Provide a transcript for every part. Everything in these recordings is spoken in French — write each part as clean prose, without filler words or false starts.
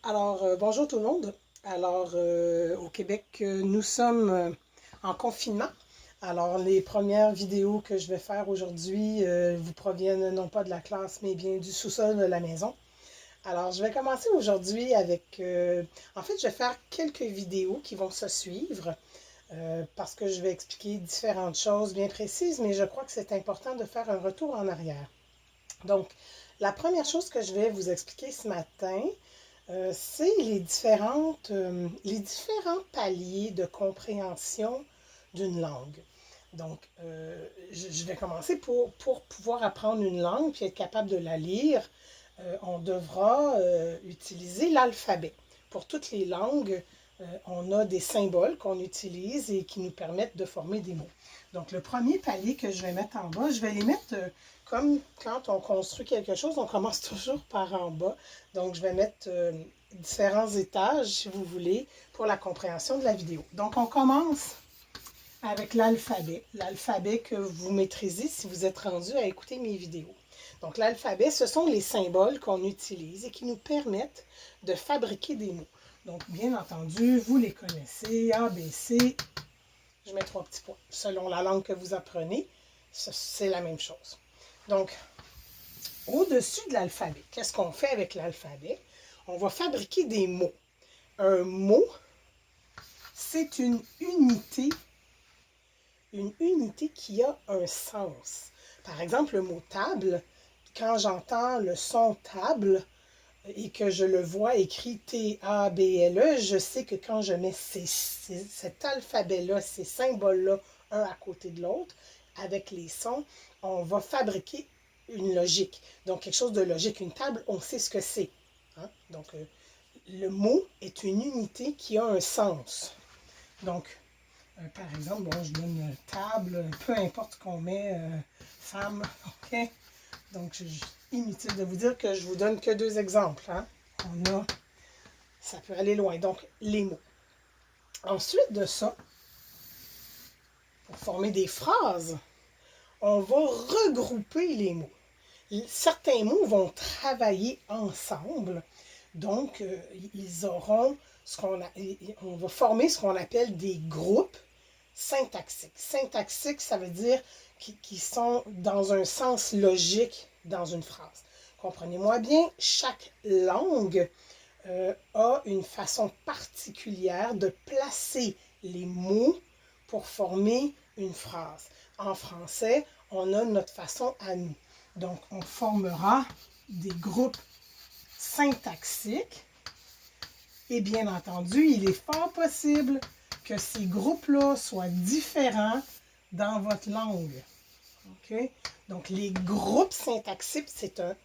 Bonjour tout le monde. Au Québec, nous sommes en confinement. Alors, les premières vidéos que je vais faire aujourd'hui vous proviennent non pas de la classe, mais bien du sous-sol de la maison. Alors, je vais commencer aujourd'hui en fait, je vais faire quelques vidéos qui vont se suivre parce que je vais expliquer différentes choses bien précises, mais je crois que c'est important de faire un retour en arrière. Donc, la première chose que je vais vous expliquer ce matin, c'est les différents paliers de compréhension d'une langue. Donc, je vais commencer pour pouvoir apprendre une langue puis être capable de la lire. On devra utiliser l'alphabet. Pour toutes les langues, on a des symboles qu'on utilise et qui nous permettent de former des mots. Donc, le premier palier que je vais mettre en bas, je vais les mettre comme quand on construit quelque chose, on commence toujours par en bas. Donc, je vais mettre différents étages, si vous voulez, pour la compréhension de la vidéo. Donc, on commence avec l'alphabet. L'alphabet que vous maîtrisez si vous êtes rendu à écouter mes vidéos. Donc, l'alphabet, ce sont les symboles qu'on utilise et qui nous permettent de fabriquer des mots. Donc, bien entendu, vous les connaissez, A, B, C. Je mets 3 petits points. Selon la langue que vous apprenez, c'est la même chose. Donc, au-dessus de l'alphabet, qu'est-ce qu'on fait avec l'alphabet? On va fabriquer des mots. Un mot, c'est une unité qui a un sens. Par exemple, le mot table, quand j'entends le son table et que je le vois écrit T-A-B-L-E, je sais que quand je mets cet alphabet-là, ces symboles-là, un à côté de l'autre, avec les sons, on va fabriquer une logique. Donc, quelque chose de logique. Une table, on sait ce que c'est. Hein? Donc, le mot est une unité qui a un sens. Donc, par exemple, bon, je donne table, peu importe ce qu'on met, femme, ok? Donc, inutile de vous dire que je vous donne que 2 exemples. Hein? Ça peut aller loin. Donc, les mots. Ensuite de ça, pour former des phrases, on va regrouper les mots. Certains mots vont travailler ensemble. Donc, ils auront on va former ce qu'on appelle des groupes syntaxiques. Syntaxique, ça veut dire qui sont dans un sens logique dans une phrase. Comprenez-moi bien, chaque langue a une façon particulière de placer les mots pour former une phrase. En français, on a notre façon à nous. Donc, on formera des groupes syntaxiques et bien entendu, il est fort possible que ces groupes-là soient différents dans votre langue. Okay? Donc, les groupes syntaxiques, c'est un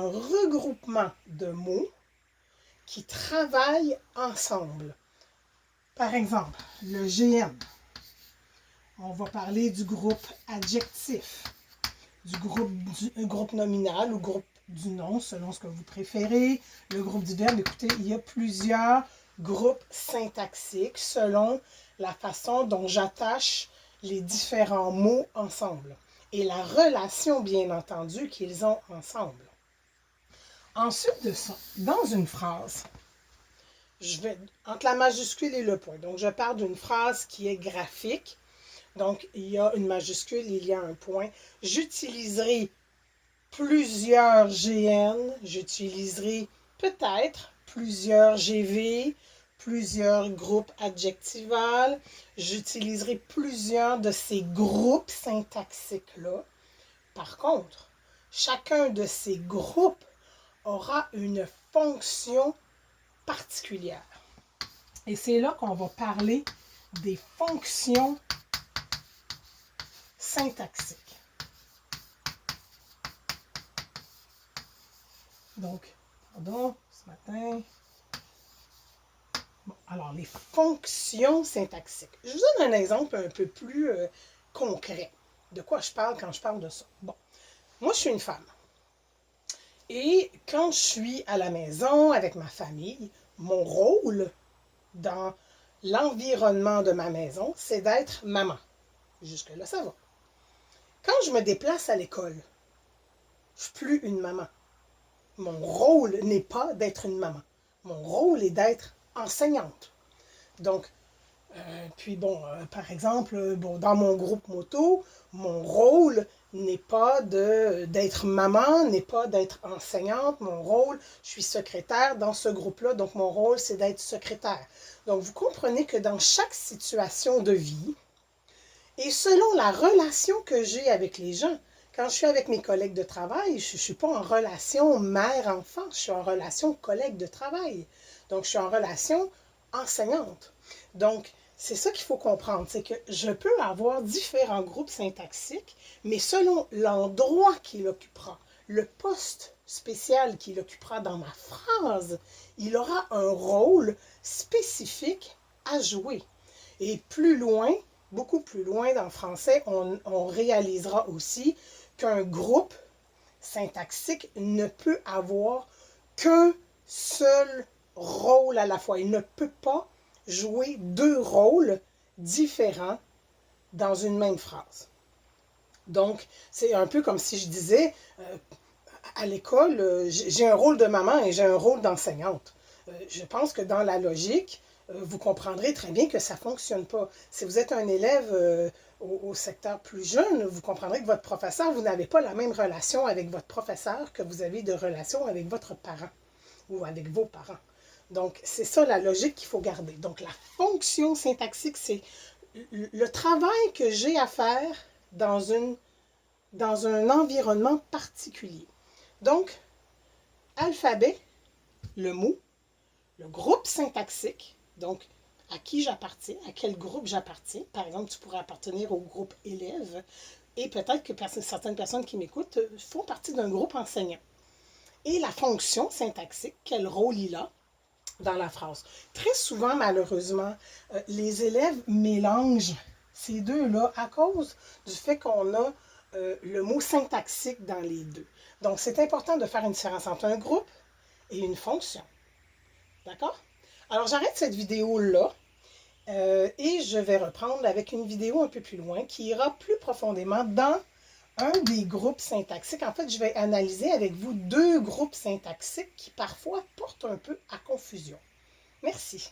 regroupement de mots qui travaillent ensemble. Par exemple, le GN. On va parler du groupe adjectif, du groupe nominal ou groupe du nom, selon ce que vous préférez. Le groupe du verbe, écoutez, il y a plusieurs groupes syntaxiques selon la façon dont j'attache les différents mots ensemble et la relation, bien entendu, qu'ils ont ensemble. Ensuite de ça, dans une phrase, je vais entre la majuscule et le point. Donc, je parle d'une phrase qui est graphique. Donc, il y a une majuscule, il y a un point. J'utiliserai plusieurs GN, j'utiliserai peut-être plusieurs GV, plusieurs groupes adjectivals, j'utiliserai plusieurs de ces groupes syntaxiques-là. Par contre, chacun de ces groupes aura une fonction particulière. Et c'est là qu'on va parler des fonctions syntaxiques. Donc, pardon, ce matin. Bon, alors, les fonctions syntaxiques. Je vous donne un exemple un peu plus concret. De quoi je parle quand je parle de ça? Bon, moi, je suis une femme. Et quand je suis à la maison avec ma famille, mon rôle dans l'environnement de ma maison, c'est d'être maman. Jusque-là, ça va. Quand je me déplace à l'école, je ne suis plus une maman. Mon rôle n'est pas d'être une maman. Mon rôle est d'être enseignante. Donc, puis bon, par exemple, bon, dans mon groupe moto, mon rôle n'est pas d'être maman, n'est pas d'être enseignante. Mon rôle, je suis secrétaire dans ce groupe-là, donc mon rôle, c'est d'être secrétaire. Donc, vous comprenez que dans chaque situation de vie, et selon la relation que j'ai avec les gens, quand je suis avec mes collègues de travail, je ne suis pas en relation mère-enfant, je suis en relation collègue de travail. Donc, je suis en relation enseignante. Donc, c'est ça qu'il faut comprendre, c'est que je peux avoir différents groupes syntaxiques, mais selon l'endroit qu'il occupera, le poste spécial qu'il occupera dans ma phrase, il aura un rôle spécifique à jouer. Et plus loin, beaucoup plus loin dans le français, on réalisera aussi qu'un groupe syntaxique ne peut avoir qu'un seul rôle à la fois. Il ne peut pas jouer deux rôles différents dans une même phrase. Donc, c'est un peu comme si je disais, à l'école, j'ai un rôle de maman et j'ai un rôle d'enseignante. Je pense que dans la logique, vous comprendrez très bien que ça ne fonctionne pas. Si vous êtes un élève au secteur plus jeune, vous comprendrez que votre professeur, vous n'avez pas la même relation avec votre professeur que vous avez de relation avec votre parent ou avec vos parents. Donc, c'est ça la logique qu'il faut garder. Donc, la fonction syntaxique, c'est le travail que j'ai à faire dans un environnement particulier. Donc, alphabet, le mot, le groupe syntaxique, donc à qui j'appartiens, à quel groupe j'appartiens. Par exemple, tu pourrais appartenir au groupe élève et peut-être que certaines personnes qui m'écoutent font partie d'un groupe enseignant. Et la fonction syntaxique, quel rôle il a dans la phrase. Très souvent, malheureusement, les élèves mélangent ces deux-là à cause du fait qu'on a le mot syntaxique dans les deux. Donc, c'est important de faire une différence entre un groupe et une fonction. D'accord? Alors, j'arrête cette vidéo-là et je vais reprendre avec une vidéo un peu plus loin qui ira plus profondément dans un des groupes syntaxiques. En fait, je vais analyser avec vous deux groupes syntaxiques qui parfois portent un peu à confusion. Merci.